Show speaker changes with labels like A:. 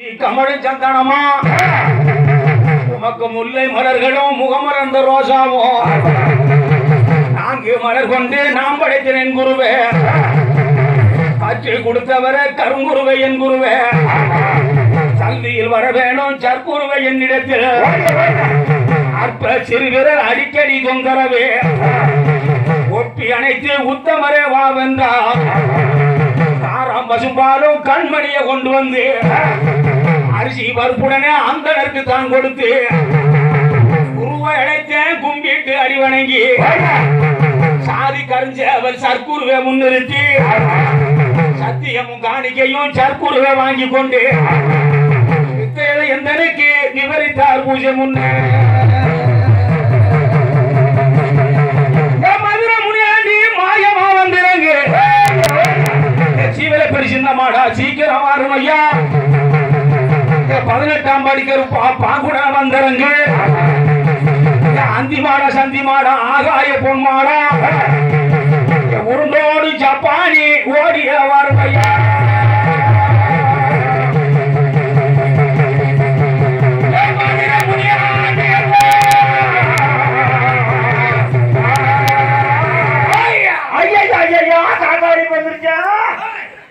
A: கமழும் சந்தனமா உமக்கு முல்லை மலர்களும் முகமலர்ந்த ரோசாவோ நான்கு மலர் கொண்டு நாம் படைத்தேன் குருவே காட்சி கொடுத்தவர கருங்குருவை என் குருவே சந்தியில் வர வேணும் சற்குருவை என்னிடத்தில் அற்ப சிறுவிரல் அடிக்கடி தொந்தரவே ஒப்பி அணைத்து உத்தமரே வா வென்றார் தாராம் பசும்பாலும் கண்மணியை கொண்டு வந்து அரிசி பருப்புடனே அந்தனருக்கு தான் கொடுத்து குருவை அழைத்தேன் கும்பிட்டு அடி வணங்கி சாதி கரிஞ்ச அவர் சற்குருவை முன்னிறுத்தி சத்தியமும் காணிக்கையும் சற்குருவை வாங்கி கொண்டு எந்தனுக்கு விவரித்தார் பூஜை முன்னே மதுரை முனியாண்டி மாயமா வந்திறங்க சீவலை பெருசின்னமாடா சீக்கிரம் வாரும் ஐயா 18ஆம் படிக்கிற பாங்குடா வந்தரங்க அந்தி மாடா சந்தி மாடா ஆகாய பொன் மாடா உருண்டோடு ஜப்பானி ஓடிய வாரும் ஐயா